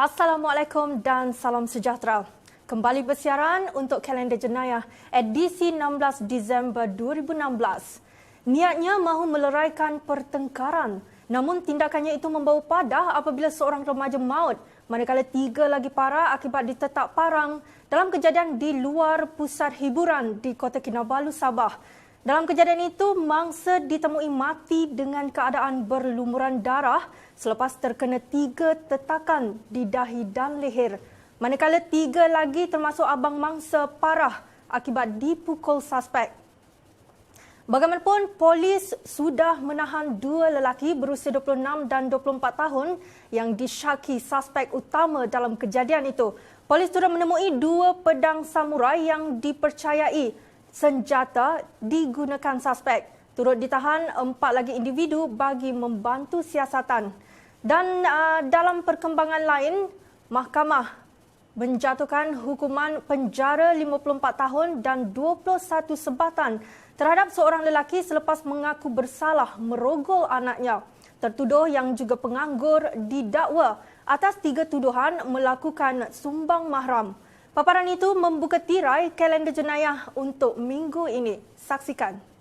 Assalamualaikum dan salam sejahtera. Kembali bersiaran untuk kalender jenayah edisi 16 Disember 2016. Niatnya mahu meleraikan pertengkaran, namun tindakannya itu membawa padah apabila seorang remaja maut, manakala 3 lagi parah akibat ditetak parang dalam kejadian di luar pusat hiburan di Kota Kinabalu, Sabah. Dalam kejadian itu, mangsa ditemui mati dengan keadaan berlumuran darah selepas terkena 3 tetakan di dahi dan leher. Manakala 3 lagi termasuk abang mangsa parah akibat dipukul suspek. Bagaimanapun, polis sudah menahan 2 lelaki berusia 26 dan 24 tahun yang disyaki suspek utama dalam kejadian itu. Polis sudah menemui 2 pedang samurai yang dipercayai senjata digunakan suspek. Turut ditahan 4 lagi individu bagi membantu siasatan. Dan dalam perkembangan lain, mahkamah menjatuhkan hukuman penjara 54 tahun dan 21 sebatan terhadap seorang lelaki selepas mengaku bersalah merogol anaknya. Tertuduh yang juga penganggur didakwa atas 3 tuduhan melakukan sumbang mahram. Paparan itu membuka tirai kalender jenayah untuk minggu ini. Saksikan.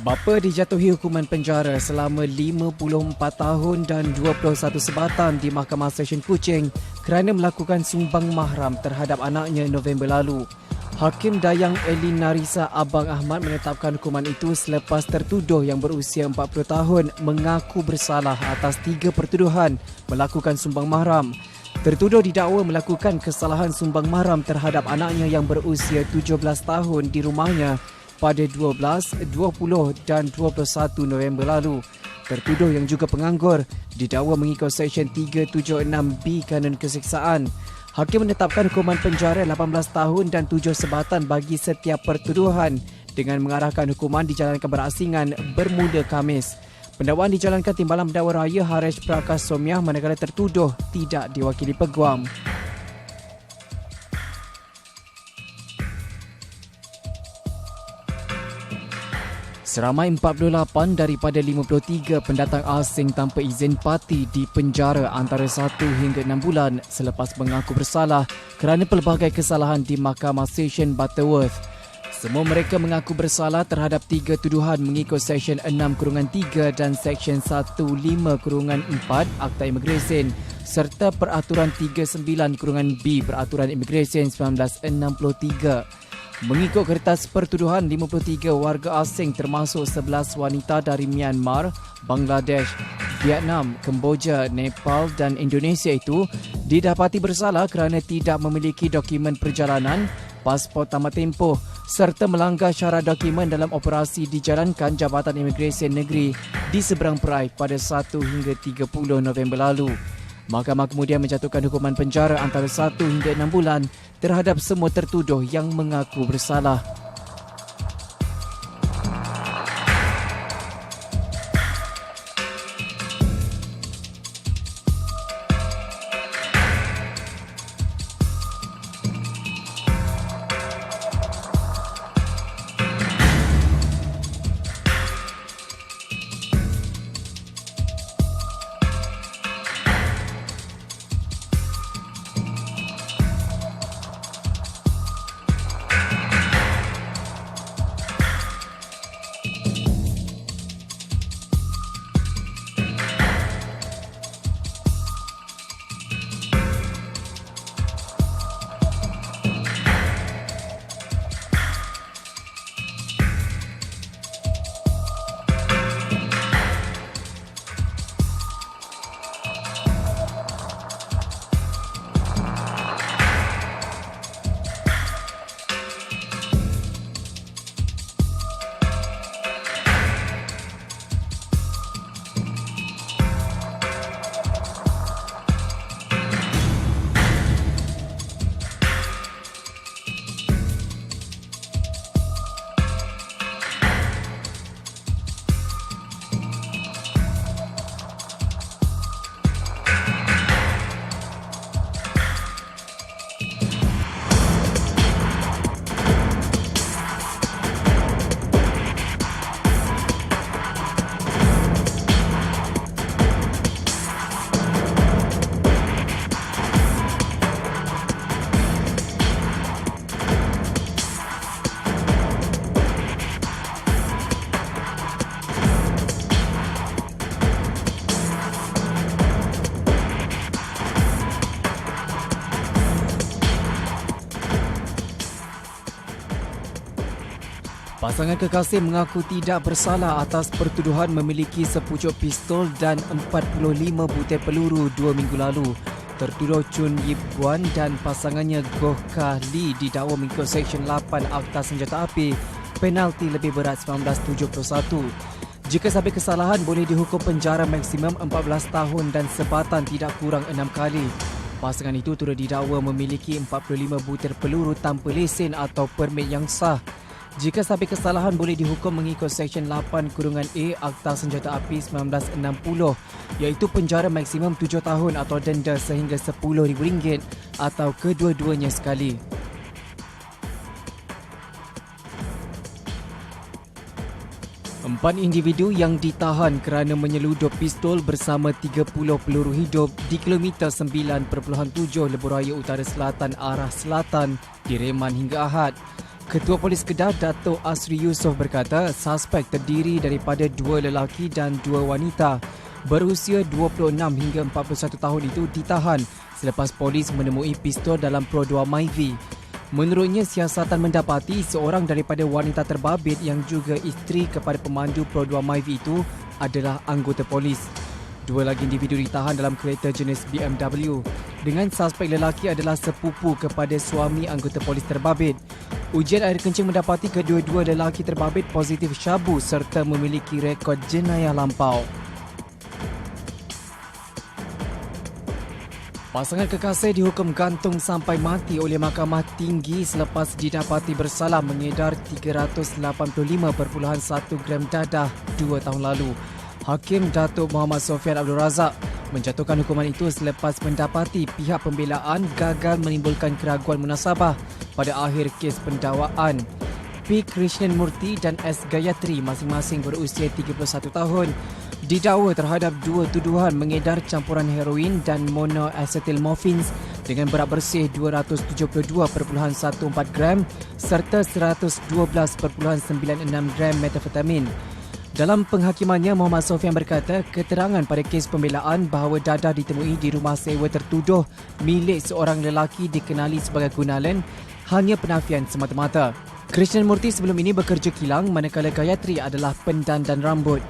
Bapa dijatuhi hukuman penjara selama 54 tahun dan 21 sebatan di Mahkamah Session Kuching kerana melakukan sumbang mahram terhadap anaknya November lalu. Hakim Dayang Elin Narisa Abang Ahmad menetapkan hukuman itu selepas tertuduh yang berusia 40 tahun mengaku bersalah atas 3 pertuduhan melakukan sumbang mahram. Tertuduh didakwa melakukan kesalahan sumbang mahram terhadap anaknya yang berusia 17 tahun di rumahnya pada 12, 20 dan 21 November lalu. Tertuduh yang juga penganggur didakwa mengikut Seksyen 376B Kanun Keseksaan. Hakim menetapkan hukuman penjara 18 tahun dan 7 sebatan bagi setiap pertuduhan dengan mengarahkan hukuman dijalankan berasingan bermula Khamis. Pendakwaan dijalankan Timbalan Pendakwa Raya Haresh Prakash Somiah manakala tertuduh tidak diwakili peguam. Seramai 48 daripada 53 pendatang asing tanpa izin parti dipenjara antara 1 hingga 6 bulan selepas mengaku bersalah kerana pelbagai kesalahan di Mahkamah Session Butterworth. Semua mereka mengaku bersalah terhadap 3 tuduhan mengikut Seksyen 6/3 dan Seksyen 15/4 Akta Imigresen serta Peraturan 39/B Peraturan Imigresen 1963. Mengikut kertas pertuduhan, 53 warga asing termasuk 11 wanita dari Myanmar, Bangladesh, Vietnam, Kemboja, Nepal dan Indonesia itu didapati bersalah kerana tidak memiliki dokumen perjalanan, pasport tamat tempoh serta melanggar syarat dokumen dalam operasi dijalankan Jabatan Imigresen Negeri di seberang perai pada 1 hingga 30 November lalu. Mahkamah kemudian menjatuhkan hukuman penjara antara 1 hingga 6 bulan terhadap semua tertuduh yang mengaku bersalah. Pasangan kekasih mengaku tidak bersalah atas pertuduhan memiliki sepucuk pistol dan 45 butir peluru 2 minggu lalu. Tertuduh Chun Yip Guan dan pasangannya Goh Kah Lee didakwa mengikut Seksyen 8 Akta Senjata Api, penalti lebih berat 1971. Jika sampai kesalahan, boleh dihukum penjara maksimum 14 tahun dan sebatan tidak kurang 6 kali. Pasangan itu turut didakwa memiliki 45 butir peluru tanpa lesen atau permit yang sah. Jika sampai kesalahan, boleh dihukum mengikut Seksyen 8(A) Akta Senjata Api 1960, iaitu penjara maksimum 7 tahun atau denda sehingga RM10,000 atau kedua-duanya sekali. Empat individu yang ditahan kerana menyeludup pistol bersama 30 peluru hidup di kilometer 9.7 Lebuh Raya Utara Selatan arah selatan direman hingga Ahad. Ketua Polis Kedah Dato' Asri Yusof berkata suspek terdiri daripada 2 lelaki dan 2 wanita berusia 26 hingga 41 tahun itu ditahan selepas polis menemui pistol dalam Pro 2 Myvi. Menurutnya, siasatan mendapati seorang daripada wanita terbabit yang juga isteri kepada pemandu Pro 2 Myvi itu adalah anggota polis. 2 lagi individu ditahan dalam kereta jenis BMW dengan suspek lelaki adalah sepupu kepada suami anggota polis terbabit. Ujian air kencing mendapati kedua-dua lelaki terbabit positif syabu serta memiliki rekod jenayah lampau. Pasangan kekasih dihukum gantung sampai mati oleh Mahkamah Tinggi selepas didapati bersalah mengedar 385.1 gram dadah 2 tahun lalu. Hakim Datuk Muhammad Sofian Abdul Razak menjatuhkan hukuman itu selepas mendapati pihak pembelaan gagal menimbulkan keraguan munasabah pada akhir kes pendakwaan. P. Krishnan Murthy dan S. Gayatri masing-masing berusia 31 tahun didakwa terhadap 2 tuduhan mengedar campuran heroin dan monoacetylmorphine dengan berat bersih 272.14 gram serta 112.96 gram metafetamin. Dalam penghakimannya, Muhammad Sofian berkata keterangan pada kes pembelaan bahawa dadah ditemui di rumah sewa tertuduh milik seorang lelaki dikenali sebagai Gunalan hanya penafian semata-mata. Krishnan Murthy sebelum ini bekerja kilang manakala Gayatri adalah pendandan rambut.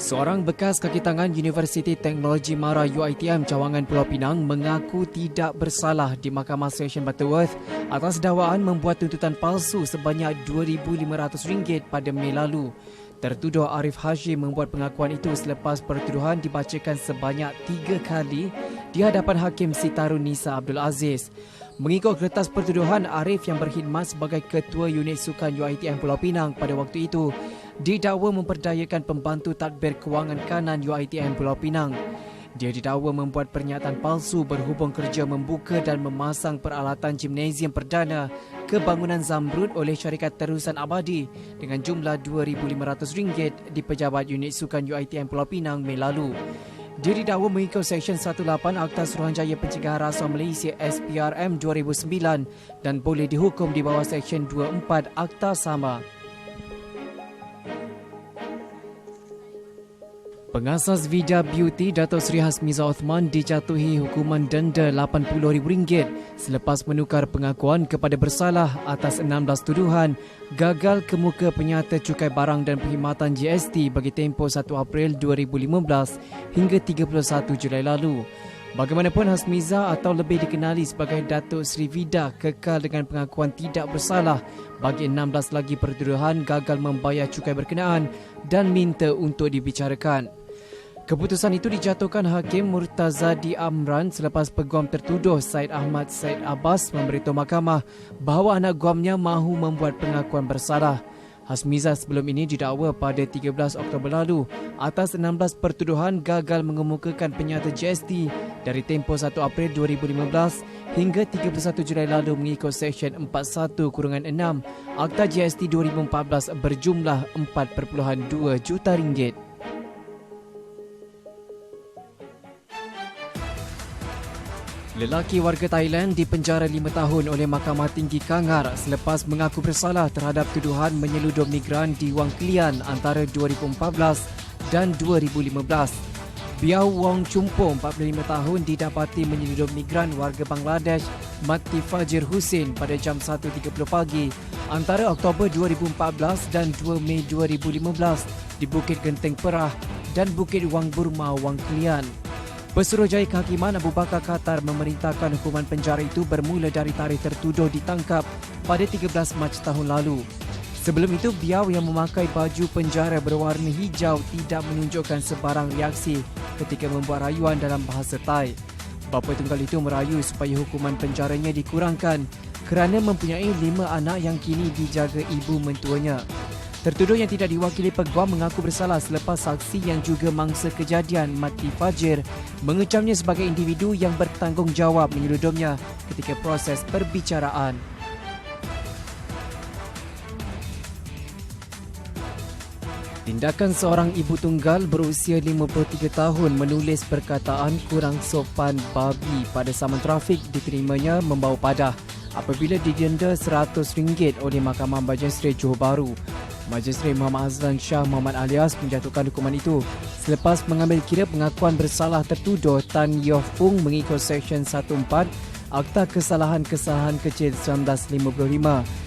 Seorang bekas kaki tangan Universiti Teknologi Mara UiTM Cawangan Pulau Pinang mengaku tidak bersalah di Mahkamah Seksyen Butterworth atas dakwaan membuat tuntutan palsu sebanyak RM2,500 pada Mei lalu. Tertuduh Arif Hashim membuat pengakuan itu selepas pertuduhan dibacakan sebanyak 3 kali di hadapan Hakim Sitarun Nisa Abdul Aziz. Mengikut kertas pertuduhan, Arif yang berkhidmat sebagai Ketua Unit Sukan UiTM Pulau Pinang pada waktu itu didakwa memperdayakan pembantu tadbir kewangan kanan UiTM Pulau Pinang. Dia didakwa membuat pernyataan palsu berhubung kerja membuka dan memasang peralatan gimnasium perdana ke bangunan Zamrud oleh syarikat terusan abadi dengan jumlah RM2,500 di pejabat unit sukan UiTM Pulau Pinang Mei lalu. Dia didakwa mengikut Seksyen 18 Akta Suruhanjaya Pencegahan Rasuah Malaysia SPRM 2009 dan boleh dihukum di bawah Seksyen 24 Akta sama. Pengasas Vida Beauty Datuk Seri Hasmiza Othman dijatuhi hukuman denda RM80,000 selepas menukar pengakuan kepada bersalah atas 16 tuduhan gagal kemuka penyata cukai barang dan perkhidmatan GST bagi tempoh 1 April 2015 hingga 31 Julai lalu. Bagaimanapun, Hasmiza atau lebih dikenali sebagai Datuk Seri Vida kekal dengan pengakuan tidak bersalah bagi 16 lagi pertuduhan gagal membayar cukai berkenaan dan minta untuk dibicarakan. Keputusan itu dijatuhkan Hakim Murtazadi Amran selepas peguam tertuduh Syed Ahmad Syed Abbas memberitahu mahkamah bahawa anak guamnya mahu membuat pengakuan bersalah. Hasmiza sebelum ini didakwa pada 13 Oktober lalu atas 16 pertuduhan gagal mengemukakan penyata GST dari tempoh 1 April 2015 hingga 31 Julai lalu mengikut Seksyen 41-6 Akta GST 2014 berjumlah RM4.2 juta. Lelaki warga Thailand dipenjara 5 tahun oleh Mahkamah Tinggi Kangar selepas mengaku bersalah terhadap tuduhan menyeludup migran di Wang Kelian antara 2014 dan 2015. Biau Wong Chumpo, 45 tahun, didapati menyeludup migran warga Bangladesh Mati Fajir Hussein pada jam 1.30 pagi antara Oktober 2014 dan 2 Mei 2015 di Bukit Genteng Perah dan Bukit Wang Burma, Wang Kelian. Pesuruhjaya Kehakiman Abu Bakar Khatar memerintahkan hukuman penjara itu bermula dari tarikh tertuduh ditangkap pada 13 Mac tahun lalu. Sebelum itu, Biau yang memakai baju penjara berwarna hijau tidak menunjukkan sebarang reaksi ketika membuat rayuan dalam bahasa Thai. Bapa tunggal itu merayu supaya hukuman penjaranya dikurangkan kerana mempunyai 5 anak yang kini dijaga ibu mentuanya. Tertuduh yang tidak diwakili peguam mengaku bersalah selepas saksi yang juga mangsa kejadian Mati Fajir mengecamnya sebagai individu yang bertanggungjawab menyeludupnya ketika proses perbicaraan. Tindakan seorang ibu tunggal berusia 53 tahun menulis perkataan kurang sopan babi pada saman trafik diterimanya membawa padah apabila didenda RM100 oleh Mahkamah Majistret Johor Bahru. Majistret Muhammad Azlan Shah Muhammad Alias menjatuhkan hukuman itu selepas mengambil kira pengakuan bersalah tertuduh Tan Yoh Pung mengikut Seksyen 14 Akta Kesalahan-Kesalahan Kecil 1955.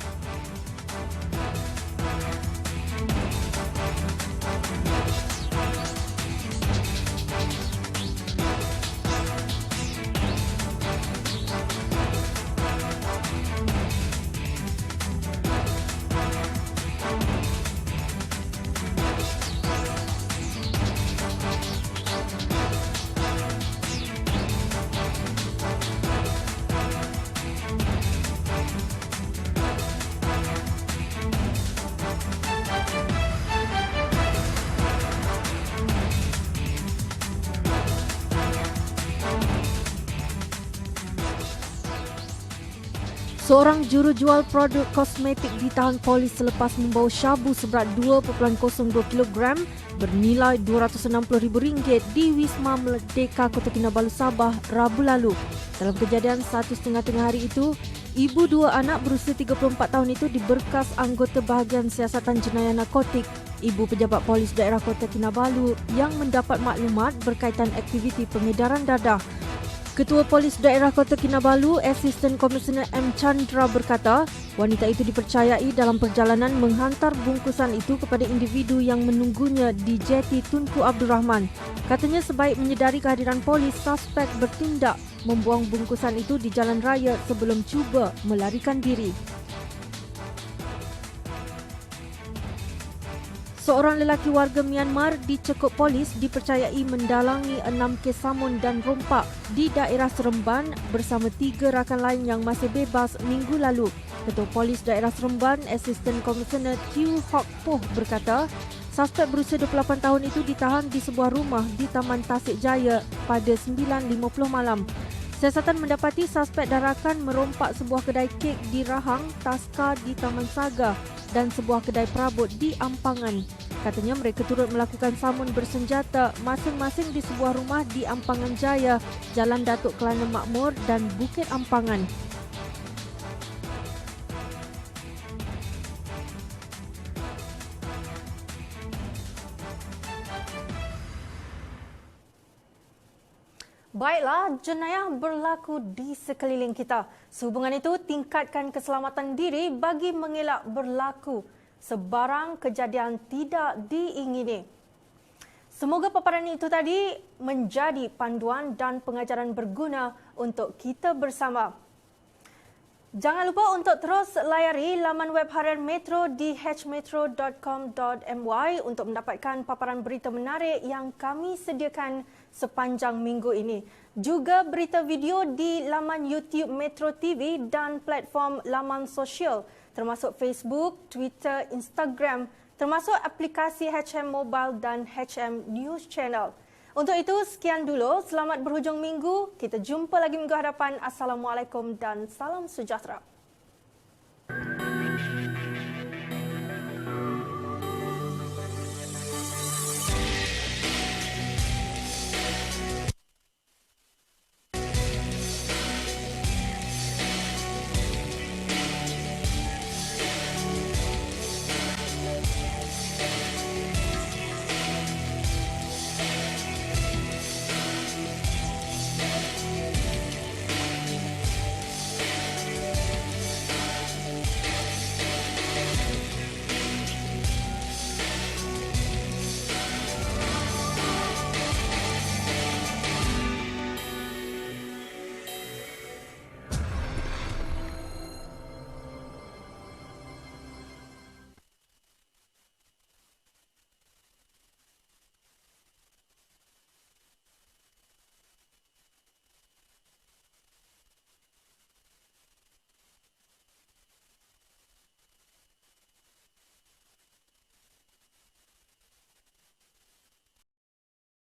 Seorang jurujual produk kosmetik ditahan polis selepas membawa syabu seberat 2.02 kg bernilai RM260,000 di Wisma Merdeka Kota Kinabalu, Sabah, Rabu lalu. Dalam kejadian 1.30 hari itu, ibu 2 anak berusia 34 tahun itu diberkas anggota bahagian siasatan jenayah narkotik, ibu pejabat polis daerah Kota Kinabalu yang mendapat maklumat berkaitan aktiviti pengedaran dadah. Ketua Polis Daerah Kota Kinabalu, Asisten Komisioner M. Chandra berkata, wanita itu dipercayai dalam perjalanan menghantar bungkusan itu kepada individu yang menunggunya di jeti Tunku Abdul Rahman. Katanya sebaik menyedari kehadiran polis, suspek bertindak membuang bungkusan itu di jalan raya sebelum cuba melarikan diri. Seorang lelaki warga Myanmar dicekuk polis dipercayai mendalangi 6 kes samun dan rompak di daerah Seremban bersama 3 rakan lain yang masih bebas minggu lalu. Ketua Polis Daerah Seremban, Asisten Komisioner Tiew Hock Poh berkata, suspek berusia 28 tahun itu ditahan di sebuah rumah di Taman Tasik Jaya pada 9.50 malam. Siasatan mendapati suspek dan rakan merompak sebuah kedai kek di Rahang, Taska di Taman Saga dan sebuah kedai perabot di Ampangan. Katanya mereka turut melakukan samun bersenjata masing-masing di sebuah rumah di Ampangan Jaya, Jalan Datuk Kelana Makmur dan Bukit Ampangan. Baiklah, jenayah berlaku di sekeliling kita. Sehubungan itu, tingkatkan keselamatan diri bagi mengelak berlaku sebarang kejadian tidak diingini. Semoga paparan itu tadi menjadi panduan dan pengajaran berguna untuk kita bersama. Jangan lupa untuk terus layari laman web harian Metro di hmetro.com.my untuk mendapatkan paparan berita menarik yang kami sediakan sepanjang minggu ini. Juga berita video di laman YouTube Metro TV dan platform laman sosial termasuk Facebook, Twitter, Instagram, termasuk aplikasi HM Mobile dan HM News Channel. Untuk itu, sekian dulu. Selamat berhujung minggu. Kita jumpa lagi minggu hadapan. Assalamualaikum dan salam sejahtera.